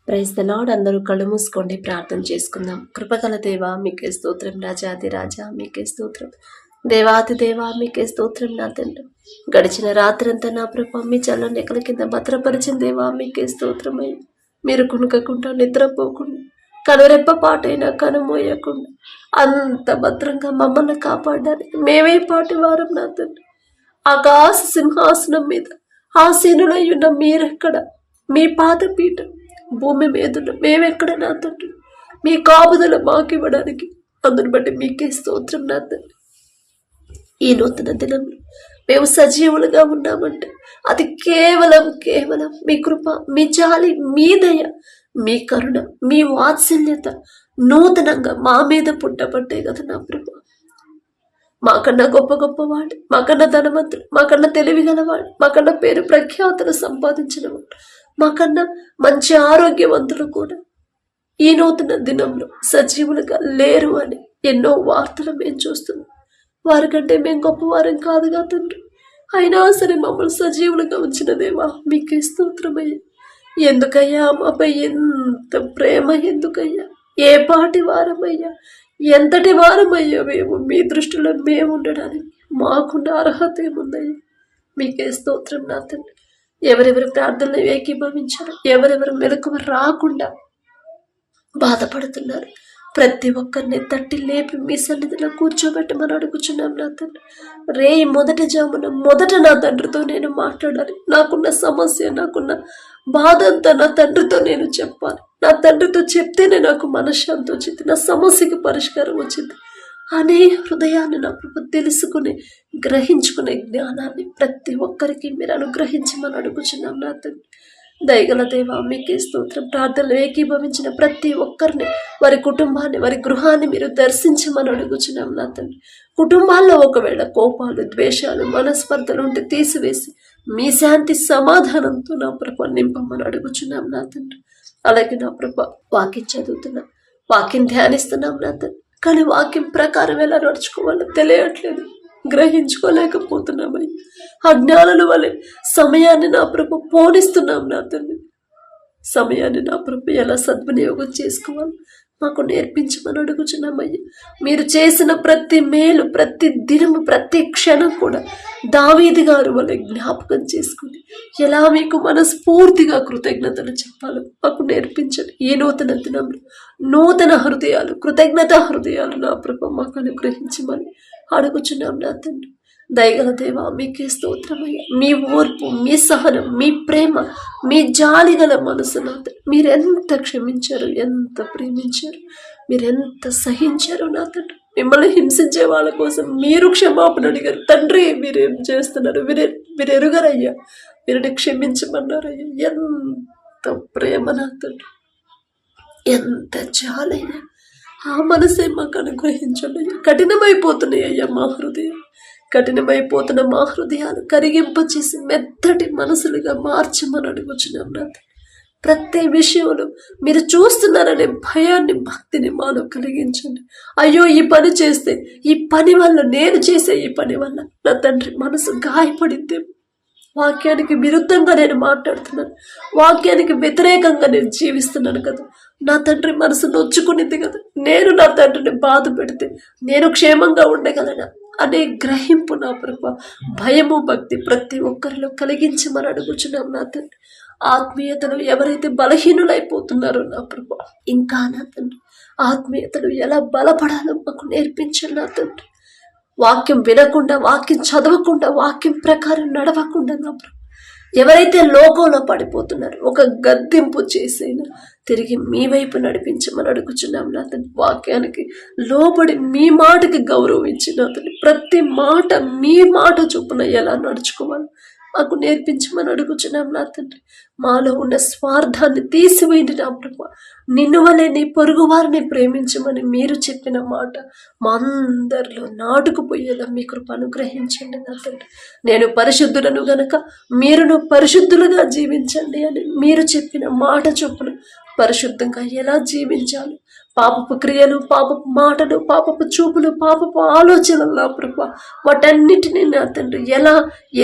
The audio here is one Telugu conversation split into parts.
Praise the lord. అందరూ కళ్ళు మూసుకోండి, ప్రార్థన చేసుకుందాం. కృపగల దేవా మీకే స్తోత్రం, రాజాది రాజా మీకే స్తోత్రం, దేవాతి దేవా మీకే స్తోత్రం. నా తండ్రి, గడిచిన రాత్రంతా నా ప్రభ మీ చల్ల నెక్కల కింద భద్రపరిచిన దేవా మీకే స్తోత్రమై, మీరు కునుకకుండా నిద్రపోకుండా కనురెప్ప పాటైనా కనుమోయకుండా అంత భద్రంగా మమ్మల్ని కాపాడడానికి మేమే పాటి వారం. నా తండ్రి, ఆకాశ సింహాసనం మీద ఆసీనులై ఉన్న మీరెక్కడ, మీ పాదపీఠం భూమి మీదున్న మేమెక్కడ నా తండ్రి, మీ కాపుదల మాకివ్వడానికి అందుని బట్టి మీకే స్తోత్రం. నా తండ్రి, ఈ నూతన దినంలో మేము సజీవులుగా ఉన్నామంటే అది కేవలం మీ కృప, మీ జాలి, మీ దయ, మీ కరుణ, మీ వాత్సల్యత నూతనంగా మా మీద పుట్టబట్టే కదా నా ప్రభు. మాకన్నా గొప్పవాడు, మాకన్నా ధనవంతుడు, మాకన్నా తెలివి గలవాడు, మాకన్నా పేరు ప్రఖ్యాతులు సంపాదించిన వాడు, మాకన్నా మంచి ఆరోగ్యవంతులు కూడా ఈ నూతన దినంలో సజీవులుగా లేరు అని ఎన్నో వార్తలు మేము చూస్తున్నాం. వారికంటే మేము గొప్పవారం కాదుగా తండ్రి, అయినా సరే మమ్మల్ని సజీవులుగా ఉంచిన దేవా మీకే స్తోత్రమయ్యా. ఎందుకయ్యా మాపై ఎంత ప్రేమ, ఎందుకయ్యా ఏ పాటి వారమయ్యా, ఎంతటి వారమయ్యా మేము మీ దృష్టిలో మేము ఉండడానికి మాకున్న అర్హత ఏముందయ్యా. మీకే స్తోత్రం. నా తండ్రి, ఎవరెవరి ప్రార్థనలు ఏకీభవించారు, ఎవరెవరు మెలకువ రాకుండా బాధపడుతున్నారు, ప్రతి ఒక్కరిని తట్టి లేపి మీ సన్నిధిలో కూర్చోబెట్టమని అడుగుచున్నాం. నా తండ్రి, మొదటి జామున మొదట నా తండ్రితో నేను మాట్లాడాలి. నాకున్న సమస్య, నాకున్న బాధ అంతా నా తండ్రితో నేను చెప్పాలి. నా తండ్రితో చెప్తేనే నాకు మనశ్శాంతి వచ్చింది, నా సమస్యకి పరిష్కారం వచ్చింది అనే హృదయాన్ని నా ప్రభు తెలుసుకుని గ్రహించుకునే జ్ఞానాన్ని ప్రతి ఒక్కరికి మీరు అనుగ్రహించమని అడుగుచున్నాం. నా తండ్రి, దయగల దేవా మీకే స్తోత్రం. ప్రార్థనలు ఏకీభవించిన ప్రతి ఒక్కరిని, వారి కుటుంబాన్ని, వారి గృహాన్ని మీరు దర్శించమని అడుగుచున్నాం. నా తండ్రి, కుటుంబాల్లో ఒకవేళ కోపాలు, ద్వేషాలు, మనస్పర్ధలు ఉంటే తీసివేసి మీ శాంతి సమాధానంతో నా ప్రభ నింపమని అడుగుచున్నాం. నా తండ్రి, అలాగే నా ప్రభ వాక్యం చదువుతున్నాం, వాక్యం ధ్యానిస్తున్నాం. నా తండ్రి, కానీ వాక్యం ప్రకారం ఎలా నడుచుకోవాలో తెలియట్లేదు, గ్రహించుకోలేకపోతున్నామని అజ్ఞానుల వలె సమయాన్ని నా ప్రభు పోనిస్తున్నాం. నా తండ్రి, సమయాన్ని నా ప్రభు ఎలా సద్వినియోగం చేసుకోవాలి మాకు నేర్పించమని అడుగుచున్నామయ్యా. మీరు చేసిన ప్రతి మేలు, ప్రతి దినము, ప్రతి క్షణం కూడా దావీదు గారు వలె జ్ఞాపకం చేసుకుని ఎలా మీకు మనస్ఫూర్తిగా కృతజ్ఞతలు చెప్పాలో మాకు నేర్పించండి. ఈ నూతన దినంలో నూతన హృదయాలు, కృతజ్ఞత హృదయాలు నా ప్రభు మాకు అనుగ్రహించమని అడుగుచున్నాం. నా తండ్రి, దయగల దేవా మీకే స్తోత్రమయ్యా. మీ ఓర్పు, మీ సహనం, మీ ప్రేమ, మీ జాలి గల మనసు నా తండ్రి, మీరెంత క్షమించారు, ఎంత ప్రేమించారు, మీరెంత సహించారు. నా తండ్రి, మిమ్మల్ని హింసించే వాళ్ళ కోసం మీరు క్షమాపణ అడిగారు. తండ్రి, మీరేం చేస్తున్నారు, మీరు ఎరుగరయ్యా, మీరు క్షమించమన్నారయ్యా. ఎంత ప్రేమ నా తండ్రి, ఎంత జాలయ్యా. ఆ మనసే మాకు అనుగ్రహించండి. కఠినమైపోతున్నాయి అయ్యా మా హృదయం, కఠినమైపోతున్న మా హృదయాలు కరిగింపచేసి మెత్తటి మనసులుగా మార్చమని అడుగుచున్నాం. నా ప్రతి విషయంలో మీరు చూస్తున్నారనే భయాన్ని, భక్తిని మాలో కలిగించండి. అయ్యో ఈ పని చేస్తే, ఈ పని వల్ల, నేను చేసే ఈ పని వల్ల నా తండ్రి మనసు గాయపడింది, వాక్యానికి విరుద్ధంగా నేను మాట్లాడుతున్నాను, వాక్యానికి వ్యతిరేకంగా నేను జీవిస్తున్నాను కదా, నా తండ్రి మనసు నొచ్చుకునింది కదా, నేను నా తండ్రిని బాధ పెడితే నేను క్షేమంగా ఉండగలనా అనే గ్రహింపు నా ప్రభు, భయము, భక్తి ప్రతి ఒక్కరిలో కలిగించమని అడుగుచున్నాం. నా తండ్రి, ఆత్మీయతలు ఎవరైతే బలహీనులైపోతున్నారో నా ప్రభు, ఇంకా నా తండ్రి ఆత్మీయతలు ఎలా బలపడాలో మాకు నేర్పించండి. నా తండ్రి, వాక్యం వినకుండా, వాక్యం చదవకుండా, వాక్యం ప్రకారం నడవకుండా నా ప్రభు ఎవరైతే లోకంలో పడిపోతున్నారు, ఒక గద్దింపు చేసైనా తిరిగి మీ వైపు నడిపించమని అడుగుచున్నాం. నా తండ్రి, వాక్యానికి లోబడి మీ మాటకి గౌరవించిన అతని ప్రతి మాట మీ మాట చొప్పున ఎలా నడుచుకోవాలి మాకు నేర్పించమని అడుగుచున్నాం. నా తండ్రి, మాలో ఉన్న స్వార్థాన్ని తీసివేయండి. నా ప్రభు, నిన్ను వలె నీ పొరుగు వారిని ప్రేమించమని మీరు చెప్పిన మాట మా అందరిలో నాటుకుపోయేలా మీ కృప అనుగ్రహించండి. నా తండ్రి, నేను పరిశుద్ధులను గనక మీరును పరిశుద్ధులుగా జీవించండి అని మీరు చెప్పిన మాట చొప్పున పరిశుద్ధంగా ఎలా జీవించాలి, పాపపు క్రియలు, పాపపు మాటలు, పాపపు చూపులు, పాపపు ఆలోచనలు నా ప్రభు వాటన్నిటినీ నా తండ్రి ఎలా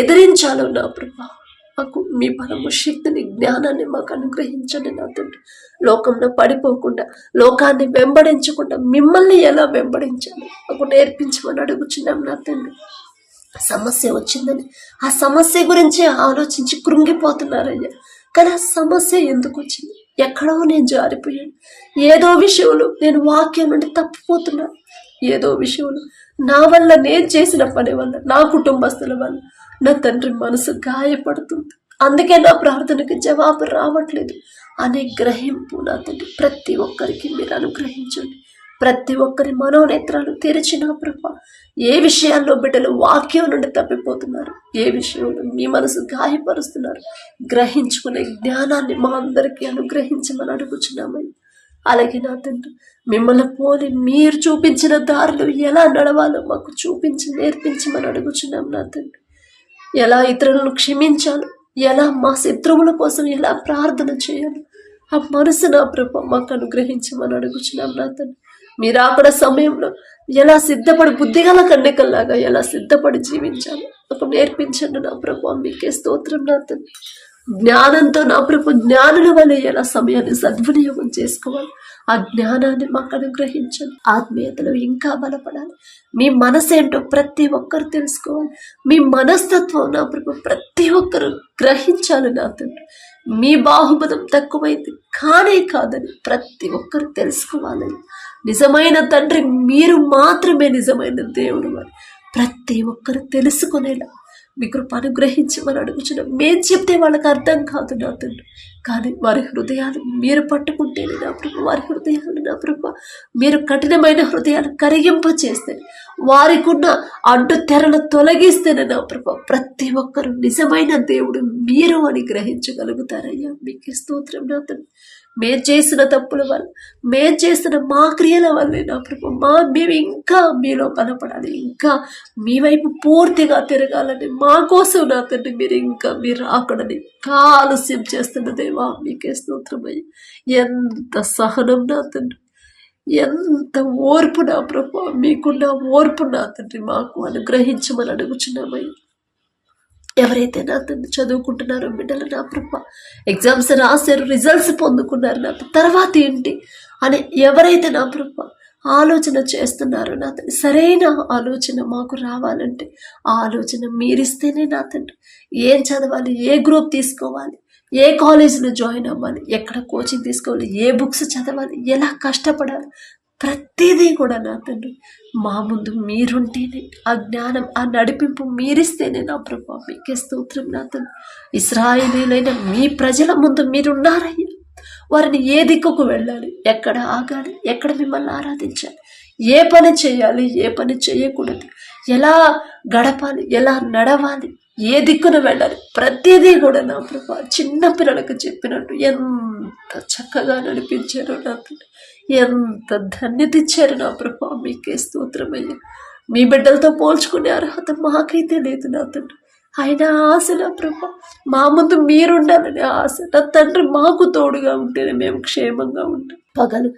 ఎదిరించాలో నా ప్రభు మాకు మీ బలము, శక్తిని, జ్ఞానాన్ని మాకు అనుగ్రహించండి నా తండ్రి. లోకంలో పడిపోకుండా, లోకాన్ని వెంబడించకుండా మిమ్మల్ని ఎలా వెంబడించాలి మాకు నేర్పించమని అడుగుచున్నాం నా తండ్రి. సమస్య వచ్చిందని ఆ సమస్య గురించే ఆలోచించి కృంగిపోతున్నారయ్యా. కానీ ఆ సమస్య ఎందుకు వచ్చింది? ఎక్కడో నేను జారిపోయాను, ఏదో విషయంలో నేను వాక్యం నుండి తప్పిపోతున్నాను, ఏదో విషయంలో నా వల్ల, నేను చేసిన పని వల్ల, నా కుటుంబస్తుల వల్ల నా తండ్రి మనసు గాయపడుతుంది, అందుకే నా ప్రార్థనకి జవాబు రావట్లేదు అనే గ్రహింపు నా తండ్రి ప్రతి ఒక్కరికి మీరు అనుగ్రహించండి. ప్రతి ఒక్కరి మనోనేత్రాలు తెరిచిన ప్రభా, ఏ విషయాల్లో బిడ్డలు వాక్యం నుండి తప్పిపోతున్నారు, ఏ విషయంలో మీ మనసు గాయపరుస్తున్నారు, గ్రహించుకునే జ్ఞానాన్ని మా అందరికీ అనుగ్రహించమని అడుగుచున్నామని. అలాగే నా తండ్రి మిమ్మల్ని పోలి మీరు చూపించిన దారిలో ఎలా నడవాలో మాకు చూపించి నేర్పించమని అడుగుచున్నాం నా తండ్రి. ఎలా ఇతరులను క్షమించాలో, ఎలా మా శత్రువుల కోసం ఎలా ప్రార్థన చేయాలో ఆ మనసు నా ప్రభా మాకు అనుగ్రహించమని అడుగుచున్నాం నా తండ్రి. మీరు అక్కడ సమయంలో ఎలా సిద్ధపడి, బుద్ధిగల కన్యకల్లాగా ఎలా సిద్ధపడి జీవించాలి నాకు నేర్పించండి నా ప్రభా. మీకే స్తోత్రం నా తండ్రి. జ్ఞానంతో నా ప్రభు జ్ఞానుల వల్ల ఎలా సమయాన్ని సద్వినియోగం చేసుకోవాలి ఆ జ్ఞానాన్ని మాకు అనుగ్రహించండి. ఆత్మీయతలో ఇంకా బలపడాలి. మీ మనసేంటో ప్రతి ఒక్కరు తెలుసుకోవాలి. మీ మనస్తత్వం నా ప్రభు ప్రతి ఒక్కరు గ్రహించాలి నా తండ్రి. మీ బాహుబలం తక్కువైంది కానే కాదని ప్రతి ఒక్కరు తెలుసుకోవాలని. నిజమైన తండ్రి మీరు మాత్రమే నిజమైన దేవుడు అని ప్రతి ఒక్కరు తెలుసుకునేలా మీ కృప అనుగ్రహించమని అడుగుచున్నాం. మేము చెప్తే వాళ్ళకి అర్థం కాదు నా తండ్రి, కానీ వారి హృదయాలు మీరు పట్టుకుంటేనే నా ప్రభు, వారి హృదయాలు నా ప్రభు మీరు కఠినమైన హృదయాలు కరిగింప చేస్తే, వారికి ఉన్న అడ్డు తెరలు తొలగిస్తేనే నా ప్రభు ప్రతి ఒక్కరు నిజమైన దేవుడు మీరు అని గ్రహించగలుగుతారయ్యా. మీకు స్తోత్రం నా తండ్రి. మేం చేసిన తప్పుల వల్ల, మేం చేసిన మా క్రియల వల్లే నా ప్రభు మేము ఇంకా మీలో బలపడాలి, ఇంకా మీ వైపు పూర్తిగా తిరగాలని, మా కోసం నా తండ్రి మీరు రాకడని ఇంకా ఆలస్యం చేస్తున్న దేవా మీకే స్తోత్రమయ్య. ఎంత సహనం నా తండ్రి, ఎంత ఓర్పు నా ప్రభు, మీకున్న ఓర్పు నా తండ్రి మాకు అనుగ్రహించమని అడుగుచున్నామయ్య. ఎవరైతే నా తండ్రి చదువుకుంటున్నారో బిడ్డలు నా ప్రభు, ఎగ్జామ్స్ రాశారు, రిజల్ట్స్ పొందుకున్నారు, నా తర్వాత ఏంటి అని ఎవరైతే నా ప్రభు ఆలోచన చేస్తున్నారో నా తండ్రి, సరైన ఆలోచన మాకు రావాలంటే ఆ ఆలోచన మీరిస్తేనే నా తండ్రి ఏం చదవాలి, ఏ గ్రూప్ తీసుకోవాలి, ఏ కాలేజీలో జాయిన్ అవ్వాలి, ఎక్కడ కోచింగ్ తీసుకోవాలి, ఏ బుక్స్ చదవాలి, ఎలా కష్టపడాలి, ప్రతిదీ కూడా నా తండ్రి మా ముందు మీరుంటేనే, ఆ జ్ఞానం, ఆ నడిపింపు మీరిస్తేనే నా ప్రభు మీకే స్తోత్రం నా తండ్రి. ఇశ్రాయేలీయులైన మీ ప్రజల ముందు మీరున్నారయ్యా. వారిని ఏ దిక్కుకు వెళ్ళాలి, ఎక్కడ ఆగాలి, ఎక్కడ మిమ్మల్ని ఆరాధించాలి, ఏ పని చేయాలి, ఏ పని చేయకూడదు, ఎలా గడపాలి, ఎలా నడవాలి, ఏ దిక్కున వెళ్ళాలి, ప్రతిదీ కూడా నా ప్రభు చిన్న పిల్లలకు చెప్పినట్టు ఎంత చక్కగా నడిపించారో నా తండ్రి. ఎంత ధన్యత ఇచ్చారు నా ప్రభు మీకే స్తోత్రమయ్యా. మీ బిడ్డలతో పోల్చుకునే అర్హత మాకైతే లేదు నా తండ్రి. ఆయన ఆశ నా ప్రభు మా ముందు మీరుండాలని ఆశ నా తండ్రి. మాకు తోడుగా ఉంటేనే మేము క్షేమంగా ఉంటాం. పగలు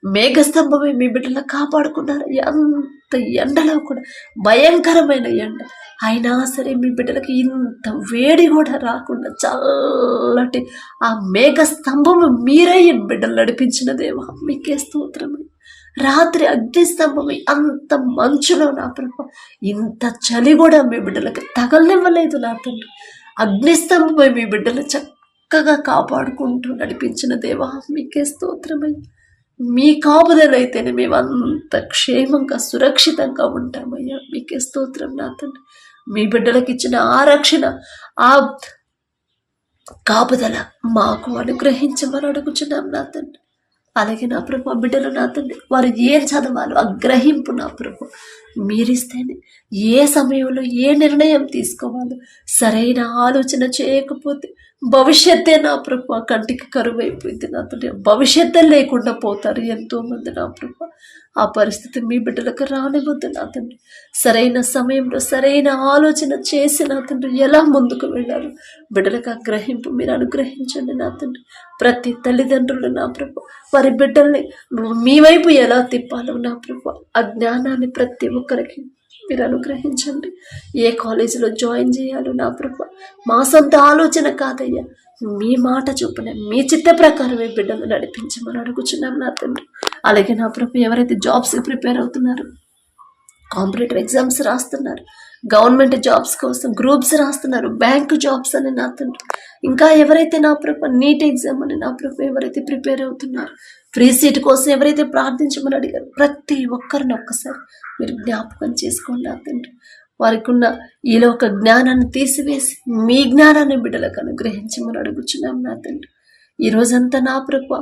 మేఘస్తంభమే మీ బిడ్డల కాపాడుకున్నారు. ఎంత ఎండలో కూడా, భయంకరమైన ఎండ అయినా సరే మీ బిడ్డలకి ఇంత వేడి కూడా రాకుండా చల్లటి ఆ మేఘస్తంభము మీరే బిడ్డలు నడిపించిన దేవా మీకే స్తోత్రమే. రాత్రి అగ్నిస్తంభమే అంత మంచులో నా ప్రభు ఇంత చలి కూడా మీ బిడ్డలకి తగలనివ్వలేదు నా తండ్రి. అగ్నిస్తంభమే మీ బిడ్డలు చక్కగా కాపాడుకుంటూ నడిపించిన దేవా మీకే స్తోత్రమై. మీ కాపుదలైతేనే మేము అంత క్షేమంగా సురక్షితంగా ఉంటామయ్యా మీకే స్తోత్రం నా తండ్రి. మీ బిడ్డలకు ఇచ్చిన ఆ రక్షణ, ఆ కాపుదల మాకు అనుగ్రహించమని అడుగుచున్నాం నా తండ్రి. అలాగే నా ప్రభు బిడ్డలు నా తండ్రి వారు ఏం చదవాలో ఆ గ్రహింపు నా ప్రభు మీరిస్తేనే, ఏ సమయంలో ఏ నిర్ణయం తీసుకోవాలో సరైన ఆలోచన చేయకపోతే భవిష్యత్తే నా ప్రభు కంటికి కరువైపోయింది నా తండ్రి. భవిష్యత్తే లేకుండా పోతారు ఎంతోమంది నా ప్రభు. ఆ పరిస్థితి మీ బిడ్డలకు రానివద్దు నా తండ్రి. సరైన సమయంలో సరైన ఆలోచన చేసి నా తండ్రి ఎలా ముందుకు వెళ్ళారు బిడ్డలకు ఆ గ్రహింపు మీరు అనుగ్రహించండి నా తండ్రి. ప్రతి తల్లిదండ్రులు నా ప్రభు వారి బిడ్డల్ని మీ వైపు ఎలా తిప్పాలో నా ప్రభు ఆ జ్ఞానాన్ని ప్రతి ఒక్కరికి మీరు అనుగ్రహించండి. ఏ కాలేజీలో జాయిన్ చేయాలో నా ప్రభు మా సొంత ఆలోచన కాదయ్యా, మీ మాట చొప్పున మీ చిత్త ప్రకారమే బిడ్డలు నడిపించమని అడుగుచున్నాం నా తండ్రి. అలాగే నా ప్రభు ఎవరైతే జాబ్స్ ప్రిపేర్ అవుతున్నారో, కాంపిటేటివ్ ఎగ్జామ్స్ రాస్తున్నారు, గవర్నమెంట్ జాబ్స్ కోసం గ్రూప్స్ రాస్తున్నారు, బ్యాంక్ జాబ్స్ అని నా తండ్రి, ఇంకా ఎవరైతే నా ప్రభు నీట్ ఎగ్జామ్ అని నా ప్రభు ఎవరైతే ప్రిపేర్ అవుతున్నారు, ఫ్రీ సీట్ కోసం ఎవరైతే ప్రార్థించమని అడిగారు, ప్రతి ఒక్కరిని ఒక్కసారి మీరు జ్ఞాపకం చేసుకోండి నా తండ్రి. వారికి ఉన్న ఈలో ఒక జ్ఞానాన్ని తీసివేసి మీ జ్ఞానాన్ని బిడ్డలకు అనుగ్రహించమని అడుగుచున్నాం నా తండ్రి. ఈ రోజంతా నా ప్రభు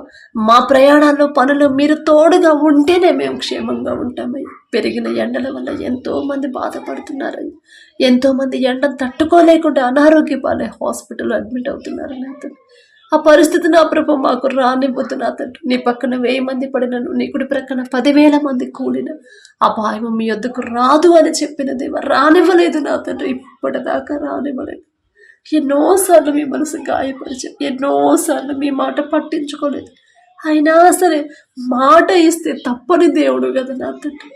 మా ప్రయాణాల్లో పనులు మీరు తోడుగా ఉంటేనే మేము క్షేమంగా ఉంటామయ్య. పెరిగిన ఎండల వల్ల ఎంతో మంది బాధపడుతున్నారయ్య, ఎంతో మంది ఎండను తట్టుకోలేకుండా అనారోగ్య పాలై హాస్పిటల్లో అడ్మిట్ అవుతున్నారు నా తండ్రి. ఆ పరిస్థితి నా ప్రభు మాకు రానివ్వద్దు నా తండ్రి. నీ పక్కన 1000 మంది పడినను, నీ కుడి ప్రక్కన 10,000 మంది కూలిన అపాయం మీ వద్దకు రాదు అని చెప్పిన దేవ రానివ్వలేదు నా తండ్రి, ఇప్పటిదాకా రానివ్వలేదు. ఎన్నోసార్లు మీ మనసు గాయపరిచారు, ఎన్నోసార్లు మీ మాట పట్టించుకోలేదు. అయినా సరే మాట ఇస్తే తప్పని దేవుడు కదా నా తండ్రి.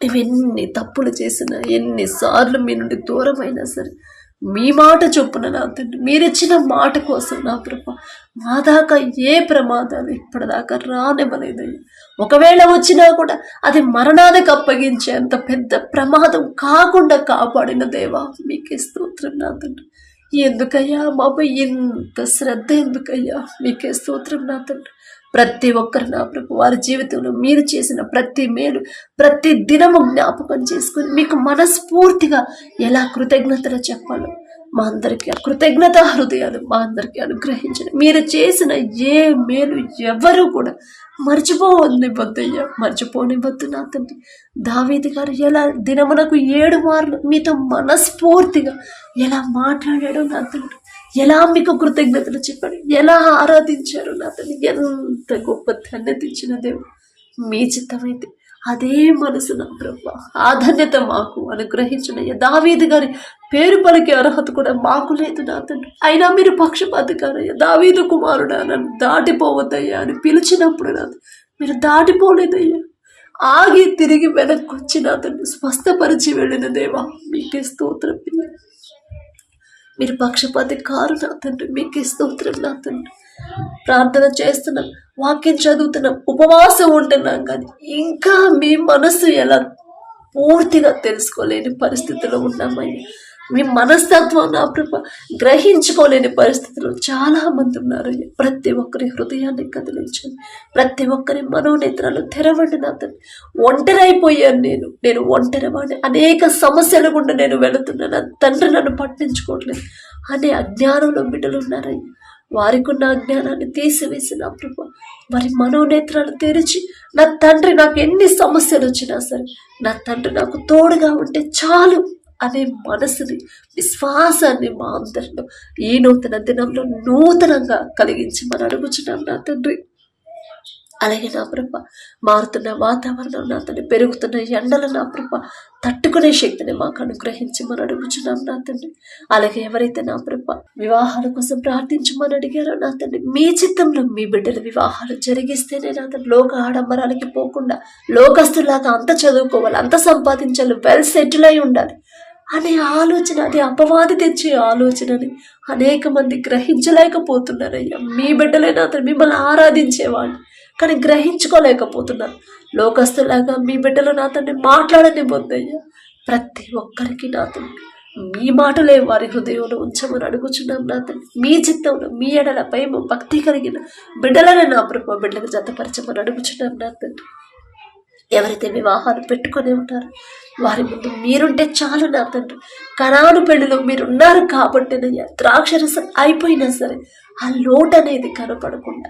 మేము ఎన్ని తప్పులు చేసినా, ఎన్నిసార్లు మీ నుండి దూరం అయినా సరే మీ మాట చొప్పున నా తండ్రి, మీరిచ్చిన మాట కోసం నా ప్రభు మా దాకా ఏ ప్రమాదాలు ఇప్పటిదాకా రానివ్వలేదయ్యా. ఒకవేళ వచ్చినా కూడా అది మరణానికి అప్పగించే అంత పెద్ద ప్రమాదం కాకుండా కాపాడిన దేవా మీకే స్తోత్రం నా తండ్రి. ఎందుకయ్యా మాపై ఇంత శ్రద్ధ, ఎందుకయ్యా మీకే స్తోత్రం నా తండ్రి. ప్రతి ఒక్కరు నా ప్రభు వారి జీవితంలో మీరు చేసిన ప్రతి మేలు ప్రతి దినము జ్ఞాపకం చేసుకుని మీకు మనస్ఫూర్తిగా ఎలా కృతజ్ఞతలు చెప్పాలో మా అందరికీ ఆ కృతజ్ఞత హృదయాలు మా అందరికీ అనుగ్రహించండి. మీరు చేసిన ఏ మేలు ఎవరు కూడా మర్చిపోనివ్వద్దయ్యా, మర్చిపోనివ్వద్దు నా తండ్రి. దావీదు గారు ఎలా దినమునకు 7 మార్లు మీతో మనస్ఫూర్తిగా ఎలా మాట్లాడాడో నా తండ్రి, ఎలా మీకు కృతజ్ఞతలు చెప్పాడు, ఎలా ఆరాధించారు నా తండ్రి. ఎంత గొప్ప ధన్యత ఇచ్చిన దేవుడు. మీ చిత్తమైతే అదే మనసు నా ప్రభు ఆ ధన్యత మాకు అనుగ్రహించిన దావీదు గారి పేరు పలికే అర్హత కూడా మాకు లేదు నా తండ్రి. అయినా మీరు పక్షపాతికారయ్యా, దావీదు కుమారుడా నన్ను దాటిపోవద్దయ్యా అని పిలిచినప్పుడు నా మీరు దాటిపోలేదయ్యా. ఆగి తిరిగి వెనక్కి వచ్చి నా తండ్రి స్వస్థపరిచి వెళ్ళిన దేవా మీకే స్తోత్రం. మీరు పక్షపాతి కారు నా తండ్రి, మీకే స్తోత్రం నా తండ్రి. ప్రార్థన చేస్తున్నాం, వాక్యం చదువుతున్నాం, ఉపవాసం ఉంటున్నాం, కానీ ఇంకా మీ మనసు ఎలా పూర్తిగా తెలుసుకోలేని పరిస్థితిలో ఉన్నామని, మీ మనస్తత్వం నా ప్రభు గ్రహించుకోలేని పరిస్థితిలో చాలా మంది ఉన్నారు. ప్రతి ఒక్కరి హృదయాన్ని కదిలించండి, ప్రతి ఒక్కరి మనోనేత్రాలు తెరవండి నా తండ్రి. ఒంటరైపోయాను నేను ఒంటరి వాడిని, అనేక సమస్యల గుండా నేను వెళుతున్నాను, తండ్రి నన్ను పట్టించుకోవట్లేదు అనే అజ్ఞానంలో బిడ్డలు ఉన్నారయ్యా. వారికి ఉన్న అజ్ఞానాన్ని తీసివేసి నా ప్రభు వారి మనోనేత్రాలు తెరిచి, నా తండ్రి నాకు ఎన్ని సమస్యలు వచ్చినా సరే నా తండ్రి నాకు తోడుగా ఉంటే చాలు అనే మనసుని, విశ్వాసాన్ని మా అందరిలో ఈ నూతన దినంలో నూతనంగా కలిగించమని అడుగుచున్నాం నా తండ్రి. అలాగే నా ప్రభ మారుతున్న వాతావరణం నా తండ్రి, పెరుగుతున్న ఎండలు నా ప్రభ తట్టుకునే శక్తిని మాకు అనుగ్రహించమని అడుగుచున్నాం నా తండ్రి. అలాగే ఎవరైతే నా ప్రభ వివాహాల కోసం ప్రార్థించమని అడిగారో నా తండ్రి, మీ చిత్తంలో మీ బిడ్డల వివాహాలు జరిగిస్తేనే నా తండ్రి లోక ఆడంబరాలకి పోకుండా లోకస్తులాగా అంత చదువుకోవాలి, అంత సంపాదించాలి, వెల్ సెటిల్ అయి ఉండాలి అనే ఆలోచన, అది అపవాది తెచ్చే ఆలోచనని అనేక మంది గ్రహించలేకపోతున్నారయ్యా. మీ బిడ్డలే నా తండ్రి మిమ్మల్ని ఆరాధించేవాళ్ళు కానీ గ్రహించుకోలేకపోతున్నారు. లోకస్తులాగా మీ బిడ్డలు నా తండ్రి మాట్లాడనివ్వద్దయ్యా. ప్రతి ఒక్కరికి నా తండ్రి మీ మాటలే వారి హృదయంలో ఉంచమని అడుగుచున్నాం నా తండ్రి. మీ చిత్తంలో మీ ఎడల భయం భక్తి కలిగిన బిడ్డలనే నా ప్రభు బిడ్డలకు జతపరచమని అడుగుచున్నాం నా తండ్రి. ఎవరైతే వివాహాలు పెట్టుకొని ఉంటారో వారి ముందు మీరుంటే చాలు నా తండ్రి. కనాను పెళ్లిలో మీరున్నారు కాబట్టినయ్యా, ద్రాక్షరసం అయిపోయినా సరే ఆ లోటు అనేది కనపడకుండా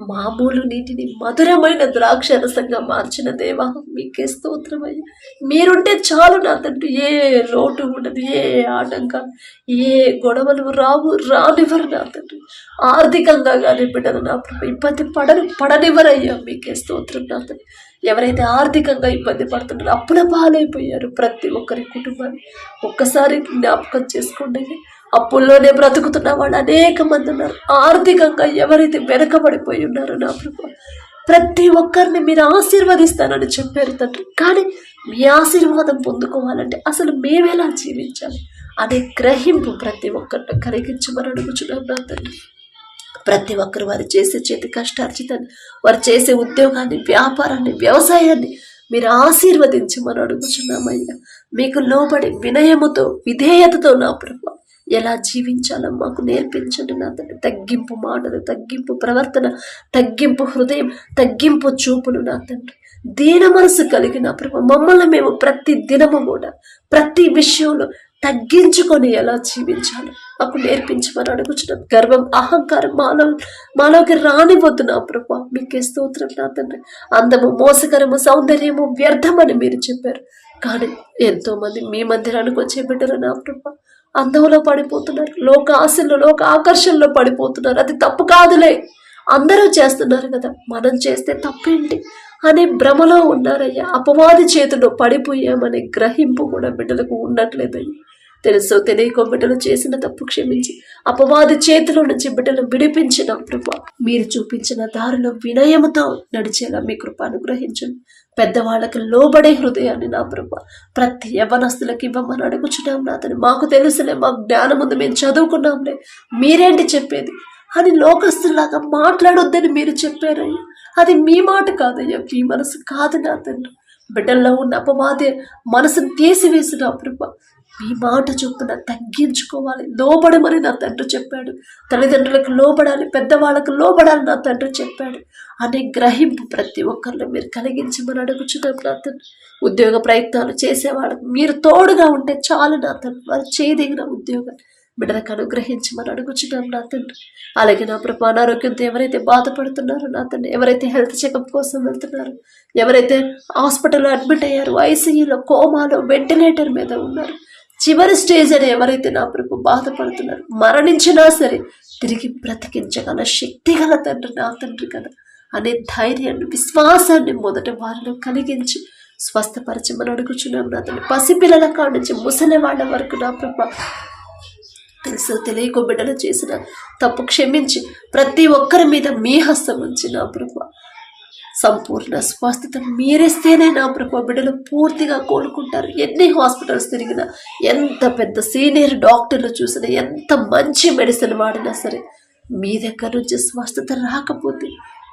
మామూలు నీటిని మధురమైన ద్రాక్షరసంగా మార్చిన దేవా మీకే స్తోత్రమయ్యా. మీరుంటే చాలు నా తండ్రి, ఏ లోటు ఉండదు, ఏ ఆటంకాలు, ఏ గొడవలు రానివ్వరు నా తండ్రి. ఆర్థికంగా కానీ బిడ్డలు నా ఇబ్బంది పడనివ్వరయ్యా. మీకే స్తోత్రం నా తండ్రి. ఎవరైతే ఆర్థికంగా ఇబ్బంది పడుతున్నారో, అప్పుల పాలైపోయారు ప్రతి ఒక్కరి కుటుంబాన్ని ఒక్కసారి జ్ఞాపకం చేసుకోండి. అప్పుల్లోనే బ్రతుకుతున్న వాళ్ళు అనేక మంది ఉన్నారు. ఆర్థికంగా ఎవరైతే వెనకబడిపోయి ఉన్నారో నా ప్రభు ప్రతి ఒక్కరిని మీరు ఆశీర్వదిస్తానని చెప్పారు తండ్రి. కానీ మీ ఆశీర్వాదం పొందుకోవాలంటే అసలు మేమెలా జీవించాలి అనే గ్రహింపు ప్రతి ఒక్కరిని కలిగించమని అడుగుచున్నాం నా తండ్రి. ప్రతి ఒక్కరు వారు చేసే చేతి కష్టార్జితాన్ని, వారు చేసే ఉద్యోగాన్ని, వ్యాపారాన్ని, వ్యవసాయాన్ని మీరు ఆశీర్వదించమని అడుగుచున్నామయ్యా. మీకు లోబడి వినయముతో విధేయతతో నా ప్రభు ఎలా జీవించాలో మాకు నేర్పించండి నా తండ్రి. తగ్గింపు మాటలు, తగ్గింపు ప్రవర్తన, తగ్గింపు హృదయం, తగ్గింపు చూపులు నా తండ్రి. దీన మనసు కలిగిన ప్రభు మమ్మల్ని మేము ప్రతి దినము కూడా ప్రతి విషయంలో తగ్గించుకొని ఎలా జీవించాలో మాకు నేర్పించమని అడుగుచున్నాం. గర్వం, అహంకారం మాలోకి రానివద్దు నా ప్రభు. మీకే స్తోత్రం నా తండ్రి. అందము, మోసకరము, సౌందర్యము వ్యర్థమని మీరు చెప్పారు. కానీ ఎంతో మంది మీ మందిరానికి వచ్చే బిడ్డలు నా ప్రభు అందంలో పడిపోతున్నారు, లోక ఆశల్లో, లోక ఆకర్షణలో పడిపోతున్నారు. అది తప్పు కాదులే, అందరూ చేస్తున్నారు కదా, మనం చేస్తే తప్పేంటి అనే భ్రమలో ఉన్నారయ్యా. అపవాది చేతిలో పడిపోయామనే గ్రహింపు కూడా బిడ్డలకు ఉండట్లేదయ్యా. తెలుసో తెలియకో బిడ్డలు చేసిన తప్పు క్షమించి అపవాది చేతిలో నుంచి బిడ్డలు విడిపించిన కృప, మీరు చూపించిన దారిలో వినయముతో నడిచేలా మీ కృప అనుగ్రహించండి. పెద్దవాళ్ళకి లోబడే హృదయాన్ని నా ప్రభ ప్రతి యవ్వనస్తులకి ఇవ్వమని అడుగుచున్నాం నా తండ్రి. మాకు తెలుసులే, మాకు జ్ఞానం ఉంది, మేము చదువుకున్నాంలే, మీరేంటి చెప్పేది అని లోకస్తులాగా మాట్లాడొద్దని మీరు చెప్పారయ్యా. అది మీ మాట కాదయ్యా, మీ మనసు కాదు నా తండ్రి. బిడ్డల్లో ఉన్న అపవాది మనసును తీసివేసిన ప్రభ మీ మాట చొప్పున తగ్గించుకోవాలి, లోబడమని నా తండ్రి చెప్పాడు. తల్లిదండ్రులకు లోబడాలి, పెద్దవాళ్ళకు లోబడాలి నా తండ్రి చెప్పాడు అనే గ్రహింపు ప్రతి ఒక్కరిలో మీరు కలిగించమని అడుగుచున్నాం నా తండ్రి. ఉద్యోగ ప్రయత్నాలు చేసేవాళ్ళకు మీరు తోడుగా ఉంటే చాలు నా తండ్రి. వారు చేయదగిన ఉద్యోగాలు బిడ్డలకు అనుగ్రహించమని అడుగుచున్నాం నా తండ్రి. అలాగే నా ప్రభు అనారోగ్యంతో ఎవరైతే బాధపడుతున్నారో నా తండ్రి, ఎవరైతే హెల్త్ చెకప్ కోసం వెళ్తున్నారో, ఎవరైతే హాస్పిటల్లో అడ్మిట్ అయ్యారు, ఐసీయూలో, కోమాలో, వెంటిలేటర్ మీద ఉన్నారు, చివరి స్టేజ్ అని ఎవరైతే నా ప్రభు బాధపడుతున్నారు, మరణించినా సరే తిరిగి బ్రతికించగల శక్తి గల తండ్రి నా తండ్రి కదా అనే ధైర్యాన్ని, విశ్వాసాన్ని మొదట వారిలో కలిగించి స్వస్థపరచమని అడుగుచున్నాం నా తండ్రి. పసిపిల్లల కాడ నుంచి ముసలి వాళ్ళ వరకు నా ప్రభు తెలుసు తెలియకో బిడ్డలు చేసిన తప్పు క్షమించి ప్రతి ఒక్కరి మీద మీ హస్తం ఉంచి నా ప్రభు సంపూర్ణ స్వస్థత మీరిస్తేనే నా ప్రభు బిడ్డలు పూర్తిగా కోలుకుంటారు. ఎన్ని హాస్పిటల్స్ తిరిగినా, ఎంత పెద్ద సీనియర్ డాక్టర్లు చూసినా, ఎంత మంచి మెడిసిన్ వాడినా సరే మీ దగ్గర నుంచి స్వస్థత రాకపోతే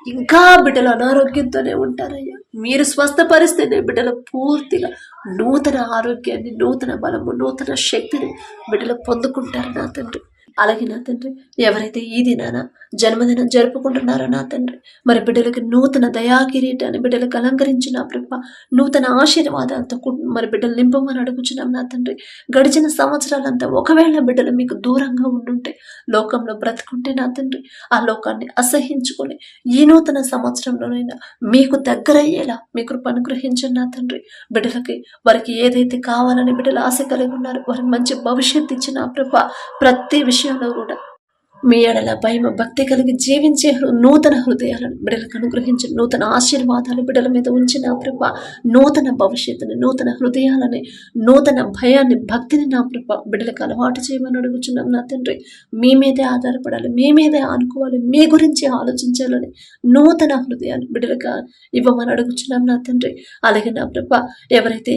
ఇంకా బిడ్డలు అనారోగ్యంతోనే ఉంటారయ్యా. మీరు స్వస్థపరిస్తేనే బిడ్డలు పూర్తిగా నూతన ఆరోగ్యాన్ని, నూతన బలము, నూతన శక్తిని బిడ్డలు పొందుకుంటారు నా తండ్రి. అలాగే నా తండ్రి, ఎవరైతే ఈ దినాన జన్మదినం జరుపుకుంటున్నారో నా తండ్రి, మరి బిడ్డలకి నూతన దయాకిరీటాన్ని బిడ్డలకు అలంకరించిన ప్రభ నూతన ఆశీర్వాదాలతో మరి బిడ్డలు నింపమని అడుగుచున్నాం నా తండ్రి. గడిచిన సంవత్సరాలంతా ఒకవేళ బిడ్డలు మీకు దూరంగా ఉండుంటే, లోకంలో బ్రతుకుంటే నా తండ్రి, ఆ లోకాన్ని అసహించుకొని ఈ నూతన సంవత్సరంలోనైనా మీకు దగ్గరయ్యేలా మీ కృప అనుగ్రహించండి నా తండ్రి. బిడ్డలకి వారికి ఏదైతే కావాలని బిడ్డలు ఆశ కలిగి ఉన్నారు, వారికి మంచి భవిష్యత్తు ఇచ్చిన ప్రభ ప్రతి విషయంలో కూడా మీ ఎడల భయం భక్తి కలిగి జీవించే నూతన హృదయాలను బిడ్డలకు అనుగ్రహించి నూతన ఆశీర్వాదాలు బిడ్డల మీద ఉంచిన ప్రభ నూతన భవిష్యత్తుని, నూతన హృదయాలని, నూతన భయాన్ని, భక్తిని నా ప్రభ బిడ్డలకు అలవాటు చేయమని అడుగుచున్నాం నా తండ్రి. మీ మీదే ఆధారపడాలి, మీ మీదే ఆనుకోవాలి, మీ గురించి ఆలోచించాలని నూతన హృదయాన్ని బిడ్డలకు ఇవ్వమని అడుగుచున్నాం నా తండ్రి. అలాగే నా ప్రభ ఎవరైతే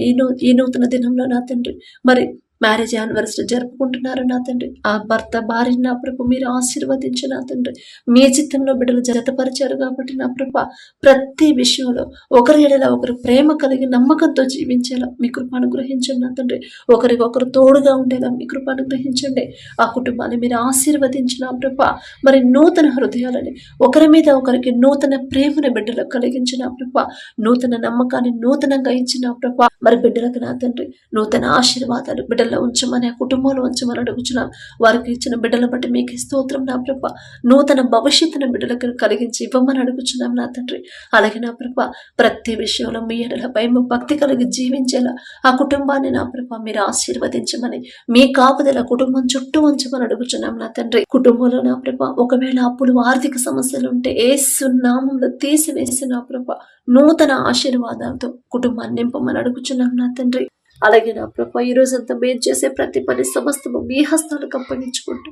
ఈ నూతన దినంలో నా తండ్రి మరి మ్యారేజ్ యానివర్సరీ జరుపుకుంటున్నారు నా తండ్రి, ఆ భర్త భార్యని నా ప్రభు మీరు ఆశీర్వదించి నా తండ్రి. మీ చిత్తంలో బిడ్డలు జతపరిచారు కాబట్టి నా ప్రభ ప్రతి విషయంలో ఒకరి ఎడల ఒకరు ప్రేమ కలిగి నమ్మకంతో జీవించేలా మీ కృప అనుగ్రహించండి నా తండ్రి. ఒకరికొకరు తోడుగా ఉండేలా మీ కృప అనుగ్రహించండి. ఆ కుటుంబాన్ని మీరు ఆశీర్వదించిన ప్రభ మరి నూతన హృదయాలని, ఒకరి మీద ఒకరికి నూతన ప్రేమను బిడ్డలకు కలిగించిన ప్రభ, నూతన నమ్మకాన్ని నూతనంగా ఇచ్చిన ప్రభ మరి బిడ్డలకు నా తండ్రి నూతన ఆశీర్వాదాలు బిడ్డలు ఉంచమని, ఆ కుటుంబంలో ఉంచమని అడుగుచున్నాం. వారికి ఇచ్చిన బిడ్డల బట్టి మీకు స్తోత్రం నా ప్రభ. నూతన భవిష్యత్తును బిడ్డలకు కలిగించి ఇవ్వమని అడుగుచున్నాం నా తండ్రి. అలాగే నా ప్రభ ప్రతి విషయంలో మీ ఎడల భయం భక్తి కలిగి జీవించేలా ఆ కుటుంబాన్ని నా ప్రభ మీరు ఆశీర్వదించమని, మీ కాపుదల కుటుంబం చుట్టూ ఉంచమని అడుగుచున్నాం నా తండ్రి. కుటుంబంలో నా ప్రభ ఒకవేళ అప్పులు, ఆర్థిక సమస్యలు ఉంటే యేసు నామములో తీసివేసి నా ప్రభ నూతన ఆశీర్వాదాలతో కుటుంబాన్ని నింపమని అడుగుచున్నాం నా తండ్రి. అలాగే నా ప్రభ ఈ రోజంతా మేము చేసే ప్రతి పని సమస్తము మీ హస్తాలకు అప్పగించుకుంటూ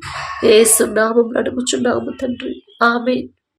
యేసు నామములో అడుగుచున్నాము తండ్రి. ఆమేన్.